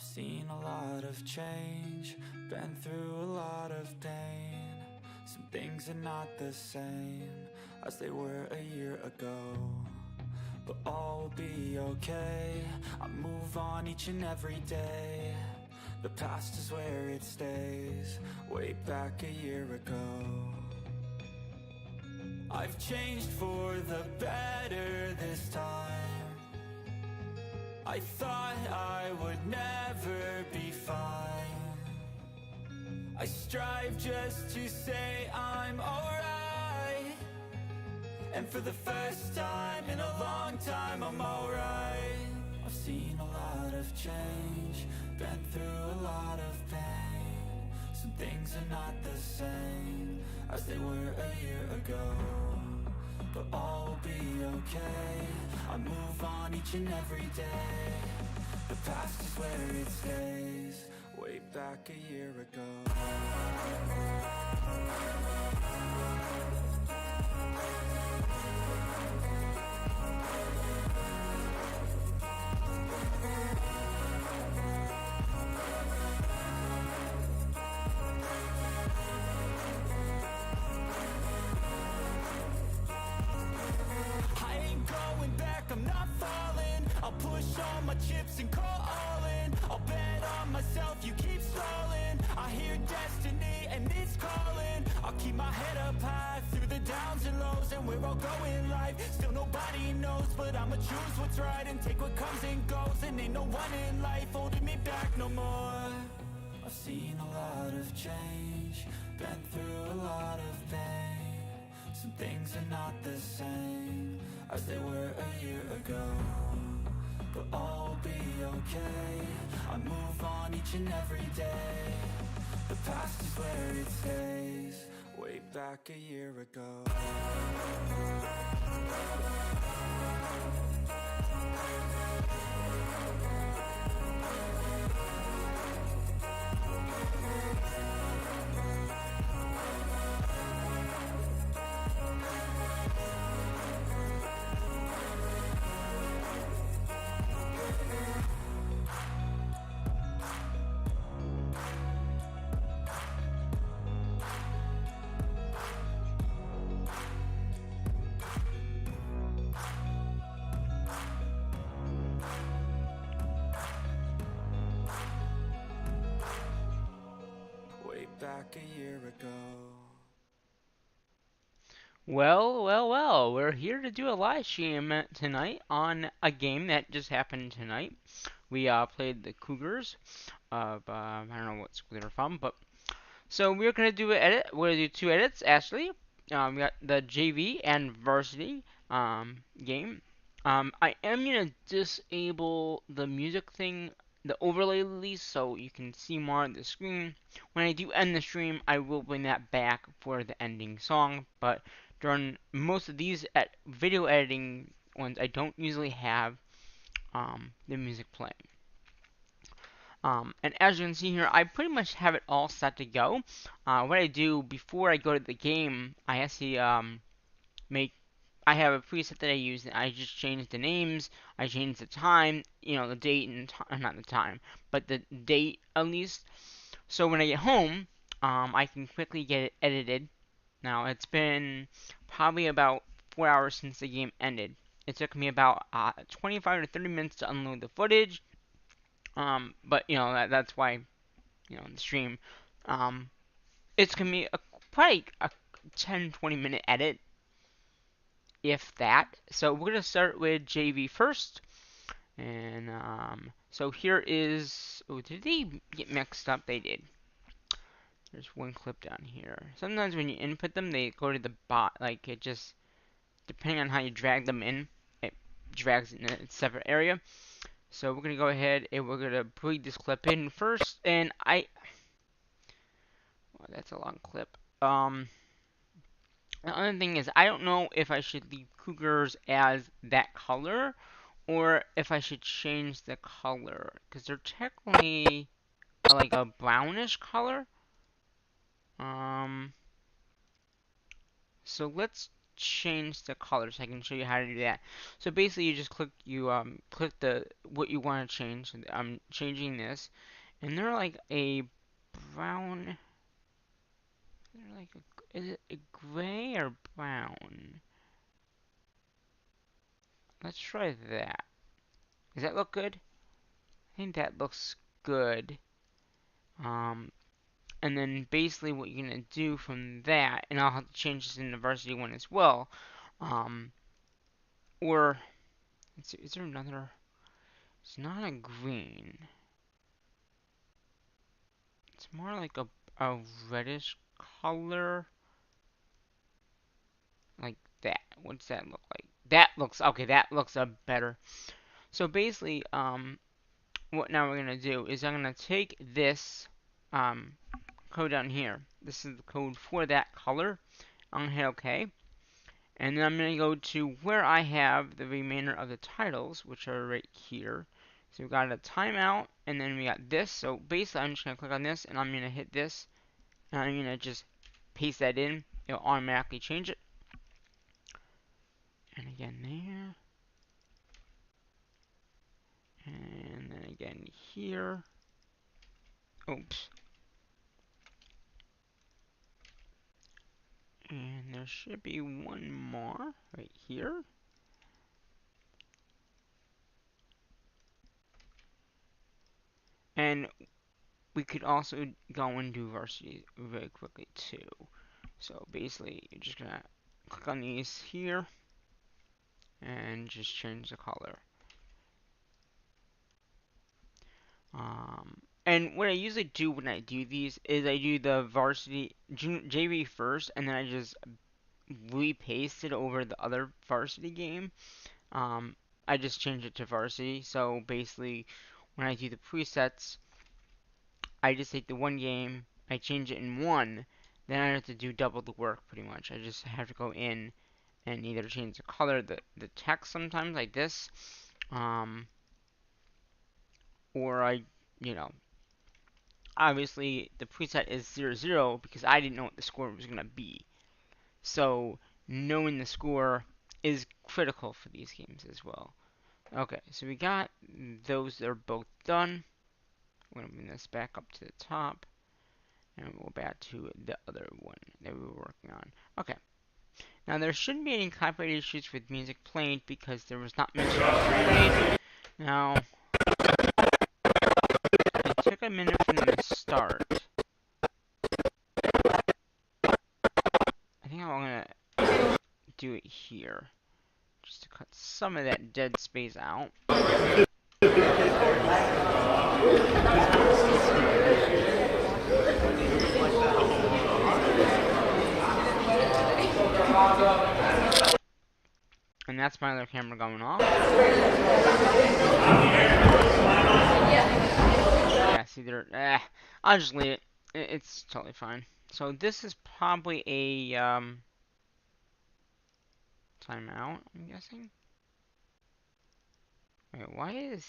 I've seen a lot of change, been through a lot of pain. Some things are not the same as they were a year ago, but all will be okay. I move on each and every day. The past is where it stays, way back a year ago. I've changed for the better this time. I thought I would never be fine. I strive just to say I'm alright, and for the first time in a long time I'm alright. I've seen a lot of change, been through a lot of pain. Some things are not the same as they were a year ago, but all will be okay. I move on each and every day. The past is where it stays, way back a year ago. I'm not falling. I'll push all my chips and call all in. I'll bet on myself, you keep stalling. I hear destiny and it's calling. I'll keep my head up high through the downs and lows, and we're all going life. Still nobody knows, but I'ma choose what's right and take what comes and goes. And ain't no one in life holding me back no more. I've seen a lot of change, been through a lot of pain. Some things are not the same as they were a year ago, but all will be okay. I move on each and every day. The past is where it stays, way back a year ago. Back a year ago. Well, we're here to do a live stream tonight on a game that just happened tonight. We played the Cougars of, I don't know what school they're from, but, so we're going to do an edit. We're going to do two edits, actually. We got the JV and varsity game. I am going to disable the music thing, the overlay release, so you can see more on the screen. When I do end the stream, I will bring that back for the ending song, but during most of these video editing ones, I don't usually have the music playing. And as you can see here, I pretty much have it all set to go. What I do before I go to the game, I actually I have a preset that I use, and I just change the names, I change the time, the date and not the time, but the date at least. So when I get home, I can quickly get it edited. Now, it's been probably about 4 hours since the game ended. It took me about 25 to 30 minutes to unload the footage. But that's why the stream. It's gonna be probably a 10-20 minute edit, if that. So we're gonna start with JV first, and so here is. Oh, did they get mixed up? They did. There's one clip down here. Sometimes when you input them, they go to the bot. Like it just, depending on how you drag them in, it drags in a separate area. So we're gonna go ahead and we're gonna breed this clip in first, and well, that's a long clip. The other thing is, I don't know if I should leave Cougars as that color, or if I should change the color, because they're technically like a brownish color. So let's change the color, so I can show you how to do that. So basically, you just click click the what you want to change. I'm changing this, and they're like a brown. They're like is it a gray or brown? Let's try that. Does that look good? I think that looks good. And then basically what you're gonna do from that, and I'll have to change this in the varsity one as well. Or let's see, is there another? It's not a green. It's more like a reddish color, like that. What does that look like? That looks okay. That looks better. So basically, what now we're gonna do is I'm gonna take this code down here. This is the code for that color. I'm gonna hit OK. And then I'm going to go to where I have the remainder of the titles, which are right here. So we've got a timeout, and then we got this. So basically, I'm just going to click on this, and I'm going to hit this. And I'm going to just paste that in. It'll automatically change it. And again there. And then again here. Oops. And there should be one more right here. And we could also go and do varsity very quickly too. So basically, you're just gonna click on these here and just change the color. And what I usually do when I do these is I do the varsity JV first, and then I just repaste it over the other varsity game. I just change it to varsity. So basically, when I do the presets, I just take the one game, I change it in one, then I don't have to do double the work pretty much. I just have to go in and either change the color, the text sometimes like this, or obviously the preset is 0-0 because I didn't know what the score was going to be. So knowing the score is critical for these games as well. Okay, so we got those that are both done. We're going to bring this back up to the top. And we'll go back to the other one that we were working on. Okay. Now there shouldn't be any copyright issues with music played because there was not much played. Now, it took a minute for them to start. I think I'm gonna do it here, just to cut some of that dead space out. And that's my other camera going off. Yeah, see there. I'll just leave it. It's totally fine. So this is probably a timeout, I'm guessing. Wait, why is...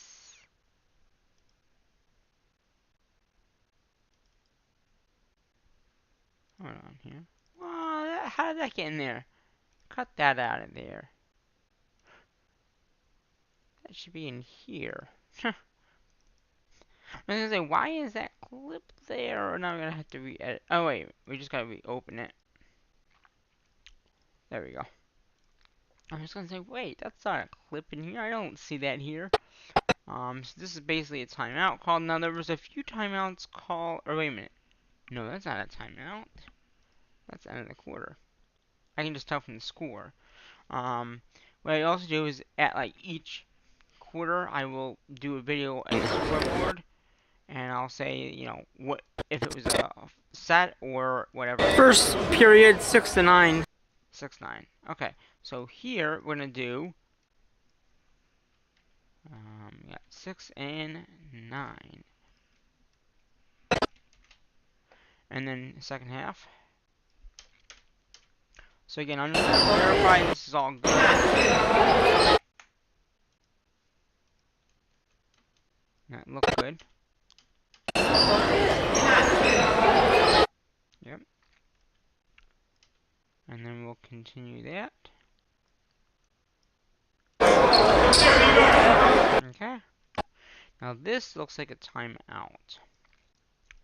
Hold on here. Well, how did that get in there? Cut that out of there. That should be in here. I was gonna say, why is that clip there? Now we're gonna have to re-edit. Oh wait, we just gotta reopen it. There we go. I was gonna say, wait, that's not a clip in here. I don't see that here. So this is basically a timeout call. Now there was a few timeouts called. Or wait a minute. No, that's not a timeout. That's the end of the quarter. I can just tell from the score. What I also do is at like each quarter, I will do a video at the scoreboard, and I'll say, what if it was a set or whatever. First period, 6-9. 6-9. Okay, so here we're gonna do. We got 6 and 9, and then the second half. So again, I'm just gonna verify this is all good. That looks good. Yep. And then we'll continue that. Okay. Now this looks like a timeout.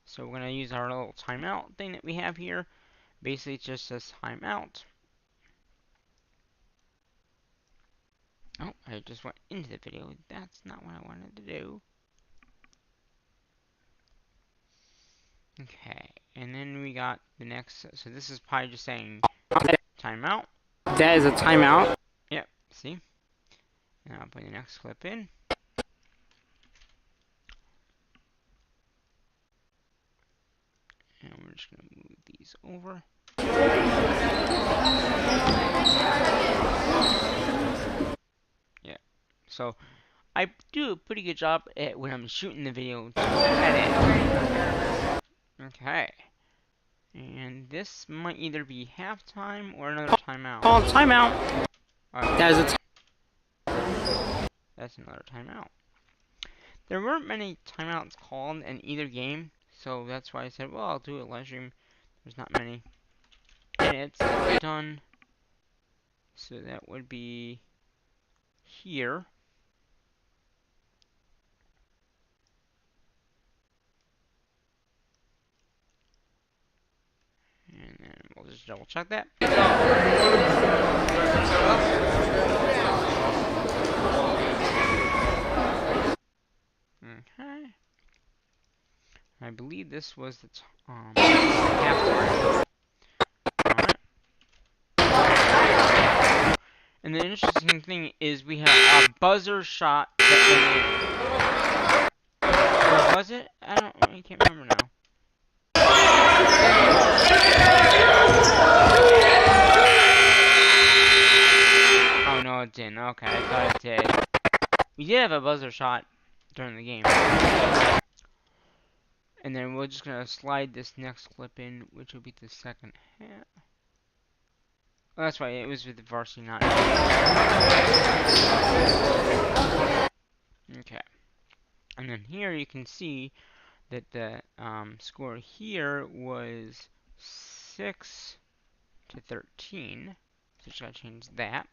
So we're going to use our little timeout thing that we have here. Basically, it just says timeout. Oh, I just went into the video. That's not what I wanted to do. Okay, and then we got the next. So this is probably just saying timeout. That is a timeout. Yep, see? And I'll put the next clip in. And we're just going to move these over. Yeah, so I do a pretty good job at when I'm shooting the video to edit. Okay. And this might either be halftime or another timeout. Oh, timeout. That is a That's another timeout. There weren't many timeouts called in either game, so that's why I said, well, I'll do a live stream. There's not many. And it's done. So that would be here. And then we'll just double check that. Okay. I believe this was the halftime. Alright. And the interesting thing is we have a buzzer shot that went in. Or was it? I can't remember now. Oh no, it didn't. Okay, I thought it did. We did have a buzzer shot during the game. And then we're just gonna slide this next clip in, which will be the second half. Oh, that's right, it was with the varsity, not. Okay. And then here you can see that the score here was 6-13. So just gotta change that.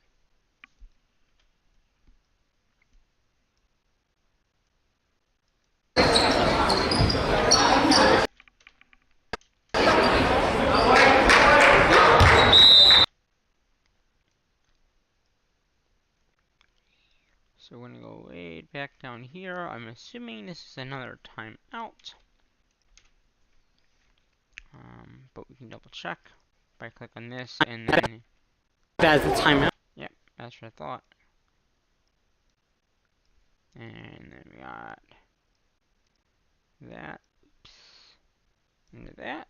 So we're gonna go way back down here. I'm assuming this is another timeout. But we can double check if I click on this and then. That's a timeout. Yep, that's what I thought. And then we got that. Oops. Into that.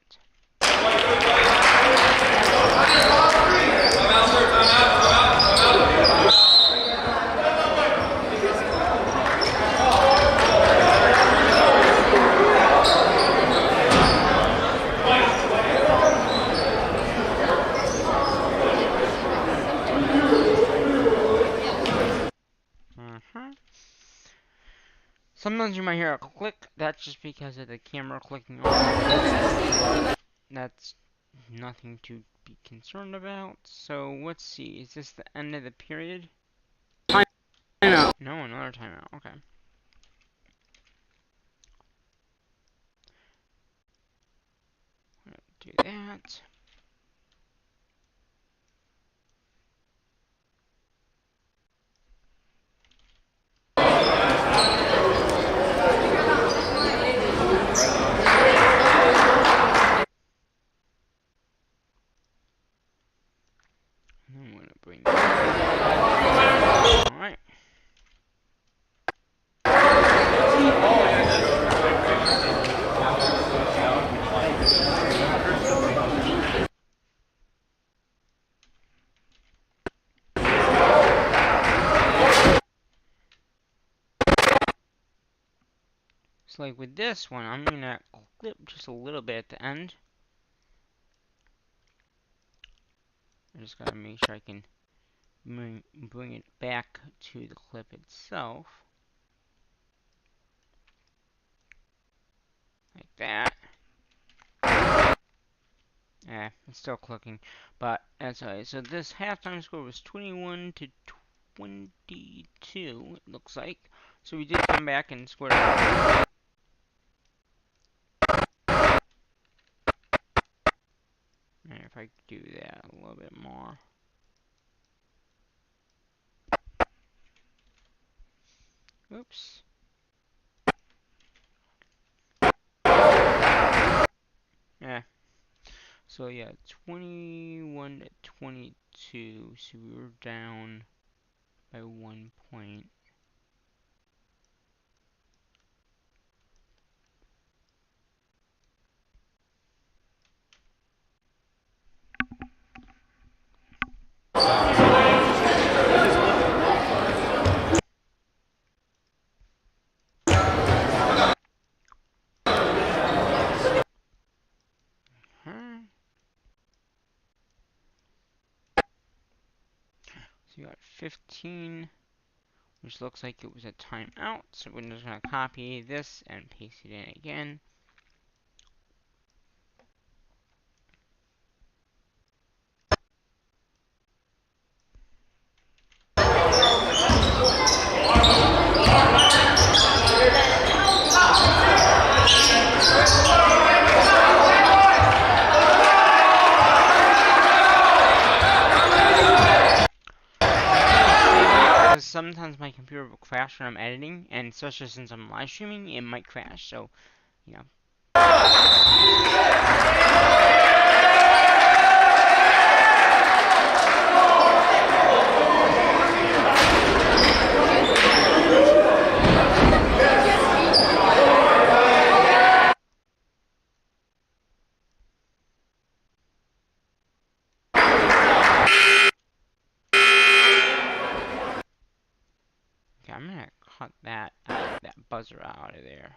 Sometimes you might hear a click. That's just because of the camera clicking on. That's nothing to be concerned about. So let's see. Is this the end of the period? Timeout. No, another timeout. Okay. Do that. I'm gonna bring that. All right. So like with this one, I'm gonna clip just a little bit at the end. I just gotta make sure I can bring it back to the clip itself. Like that. It's still clicking. But that's alright. So this halftime score was 21 to 22, it looks like. So we did come back and scored. And if I do that a little bit more. Oops. Yeah. So yeah, 21 to 22. So we were down by 1 point. So you got 15, which looks like it was a timeout. So we're just going to copy this and paste it in again. Sometimes my computer will crash when I'm editing, and especially since I'm live streaming, it might crash. So, you know. Okay, I'm gonna cut that buzzer out of there.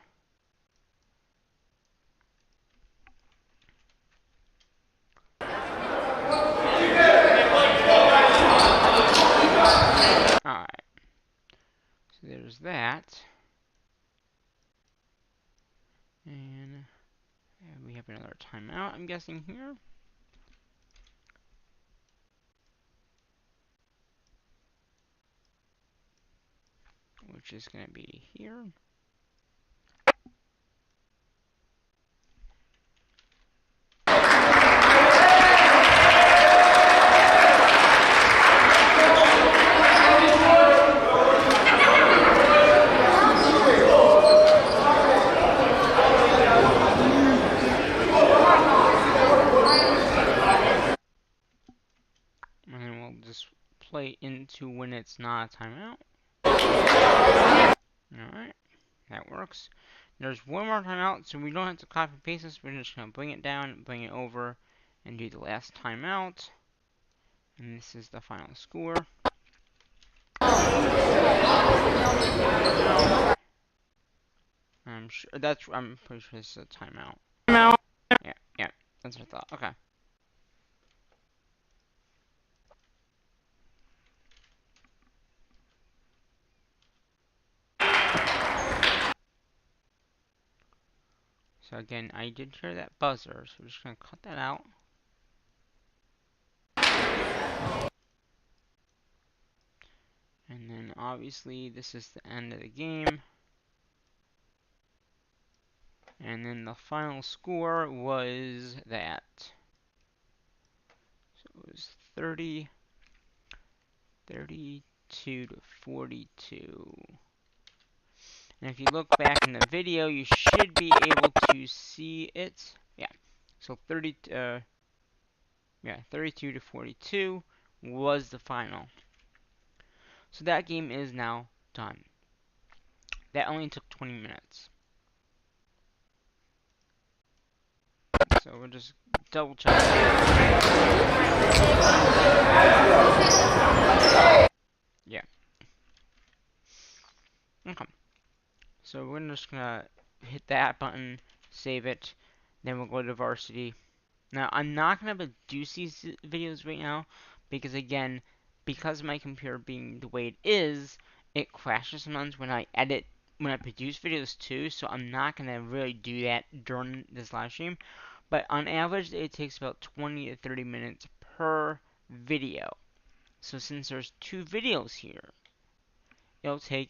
Alright. So there's that. And we have another timeout, I'm guessing, here. Which is gonna be here. Play into when it's not a timeout. Alright, that works. There's one more timeout, so we don't have to copy and paste this. We're just going to bring it down, bring it over, and do the last timeout. And this is the final score. I'm pretty sure this is a timeout. Yeah, that's what I thought. Okay. So again, I did hear that buzzer, so we're just going to cut that out. And then obviously this is the end of the game. And then the final score was that. So it was 32 to 42. And if you look back in the video, you should be able to see it. Yeah. So 32 to 42 was the final. So that game is now done. That only took 20 minutes. So we'll just double check. Yeah. Okay. So we're just gonna hit that button, save it, then we'll go to varsity. Now I'm not gonna produce these videos right now because again, because my computer being the way it is, it crashes sometimes when I produce videos too. So I'm not gonna really do that during this live stream. but on average it takes about 20 to 30 minutes per video. So since there's 2 videos here, it'll take,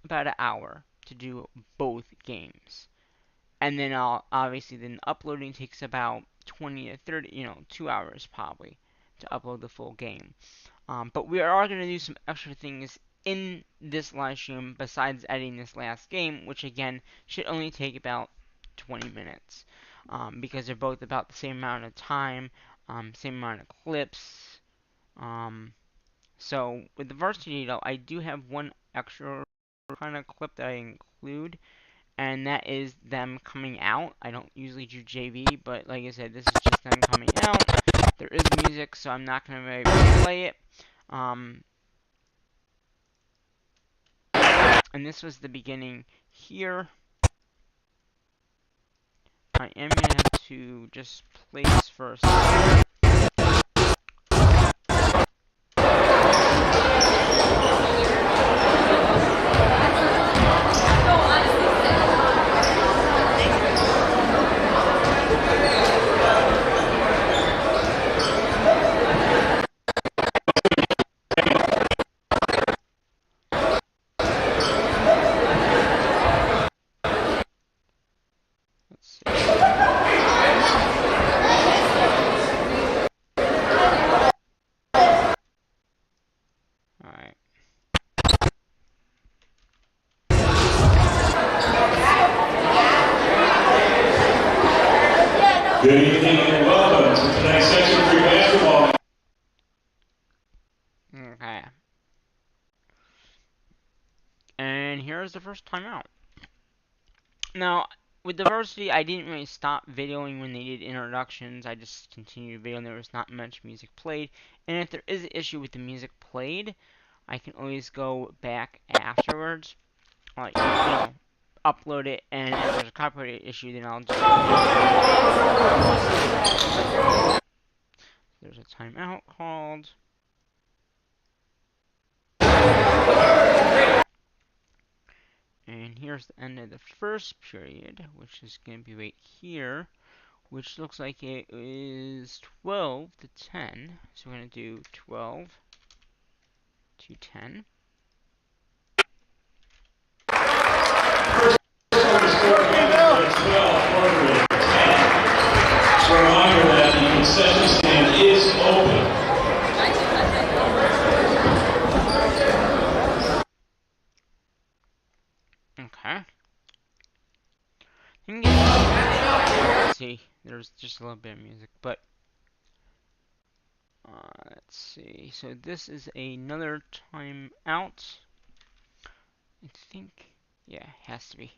about an hour to do both games. And then obviously then uploading takes about 20 to 30, 2 hours probably to upload the full game. But we are going to do some extra things in this live stream besides editing this last game, which again should only take about 20 minutes. Because they're both about the same amount of time, same amount of clips. So with the varsity though, I do have one extra kind of clip that I include, and that is them coming out. I don't usually do JV, but like I said, this is just them coming out. There is music, so I'm not going to really play it. And this was the beginning here. I am going to have to just place for a second. Good evening and welcome to tonight's Section 3 basketball. Okay. And here's the first time out. Now, with diversity, I didn't really stop videoing when they did introductions. I just continued videoing. There was not much music played. And if there is an issue with the music played, I can always go back afterwards. Like, upload it, and if there's a copyright issue, then I'll just... There's a timeout called. And here's the end of the first period, which is going to be right here, which looks like it is 12 to 10. So we're going to do 12 to 10. Just a reminder that the concession stand is open. Okay. Let's see. There's just a little bit of music, but let's see. So this is another timeout. I think, yeah, it has to be.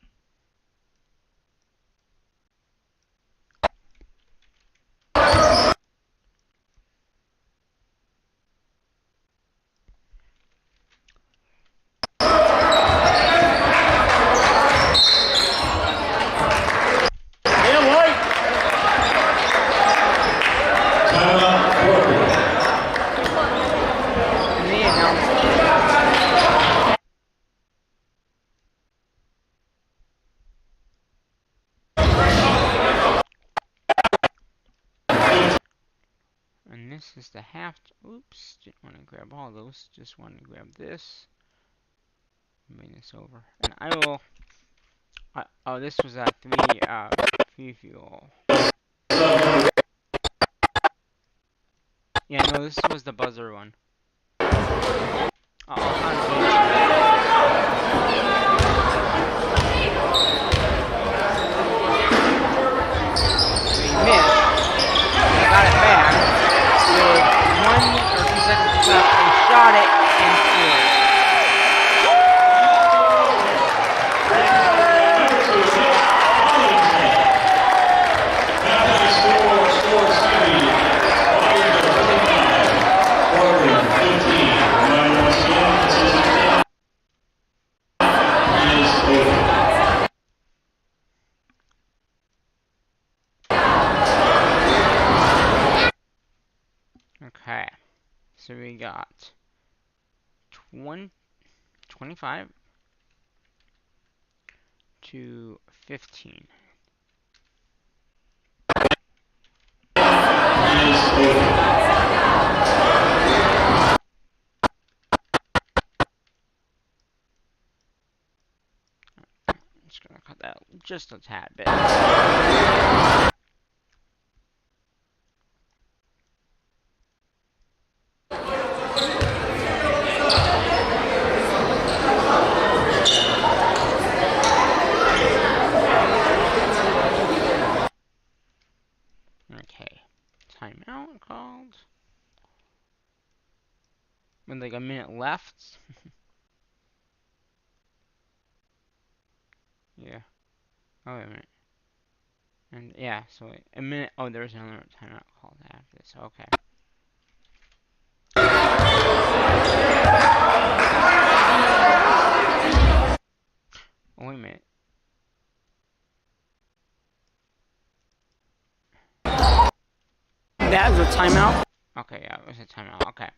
And this is the half. Oops, didn't want to grab all those. Just wanted to grab this. Bring this over, and I will. Oh, this was a free fuel. Yeah, no, this was the buzzer one. We missed. I got it back. With 1 or 2 seconds left, we shot it and scored. Okay, so we got 25 to 15. just gonna cut that just a tad bit. Okay, timeout called. With like a minute left. Yeah. Oh, wait a minute. And yeah, so wait, a minute. Oh, there's another timeout called after this. Okay. Oh, wait a minute. That was a timeout. Okay, yeah, it was a timeout. Okay.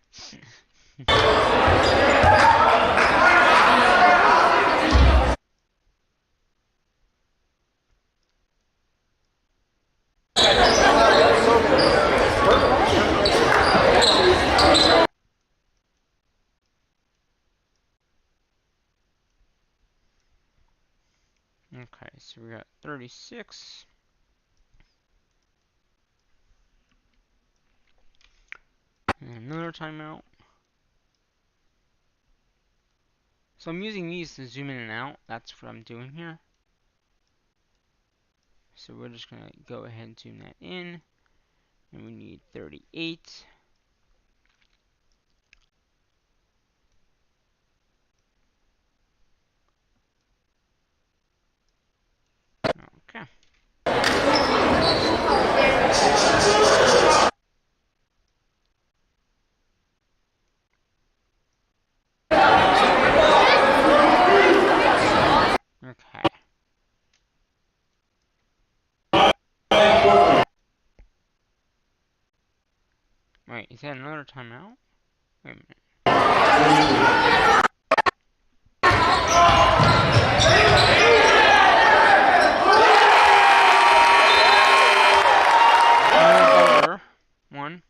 Okay, so we got 36. And another timeout. So I'm using these to zoom in and out. That's what I'm doing here. So we're just going to go ahead and zoom that in. And we need 38. Okay. Okay. Wait, is that another timeout? Wait a minute. One.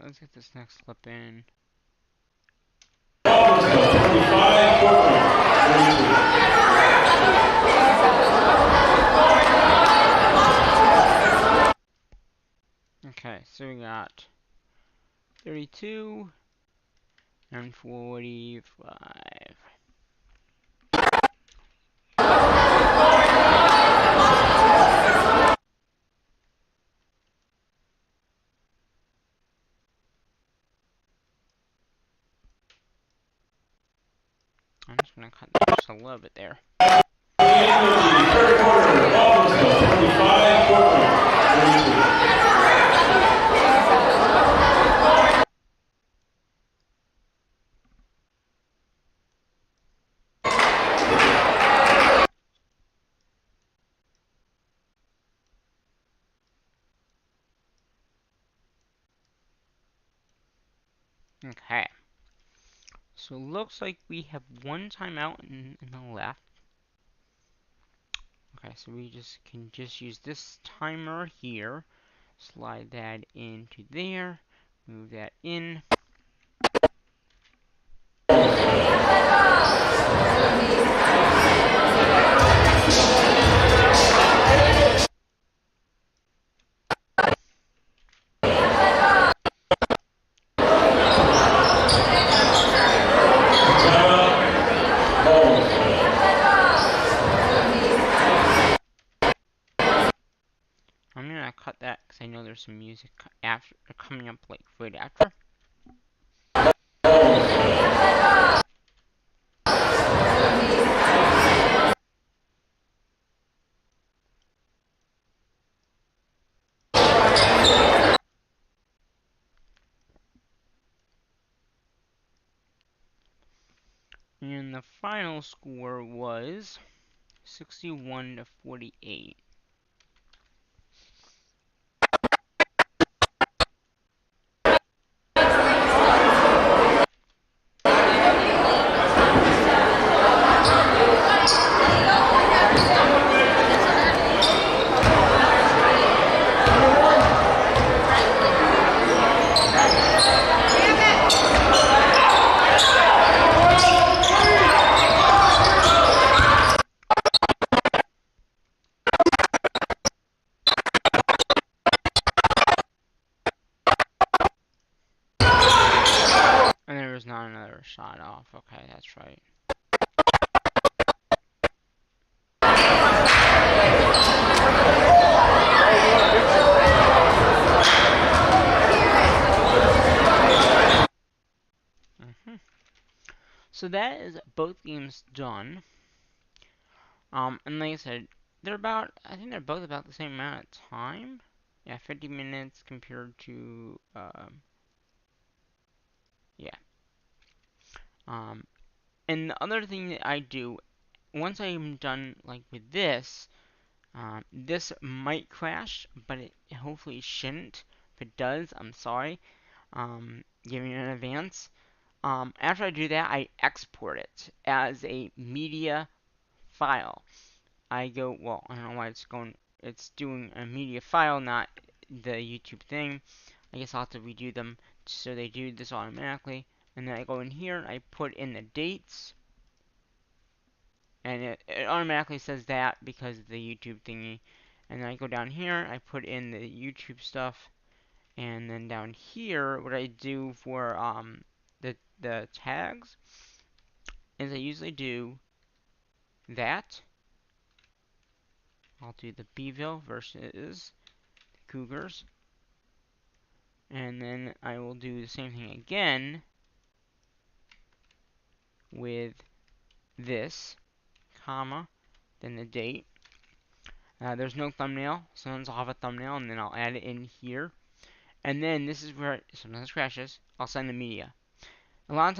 Let's get this next clip in. Okay, so we got 32 and 45. I'm just going to cut just a little bit there. Okay. So it looks like we have one timeout in the left. Okay, so we can just use this timer here. Slide that into there. Move that in. I'm gonna cut that because I know there's some music after coming up like right after. And the final score was 61 to 48. And there was not another shot off. Okay, that's right. So that is both games done. And like I said, I think they're both about the same amount of time. Yeah, 50 minutes compared to, yeah. And the other thing that I do, once I'm done, like, with this, this might crash, but it hopefully shouldn't. If it does, I'm sorry. Giving you an advance. After I do that, I export it as a media file. I go, well, I don't know why it's doing a media file, not the YouTube thing. I guess I'll have to redo them so they do this automatically. And then I go in here, I put in the dates. And it automatically says that because of the YouTube thingy. And then I go down here, I put in the YouTube stuff. And then down here, what I do for the tags is I usually do that. I'll do the Beeville versus the Cougars. And then I will do the same thing again with this, comma, then the date. There's no thumbnail. Sometimes I'll have a thumbnail and then I'll add it in here. And then this is where sometimes it crashes. I'll send the media. A lot of times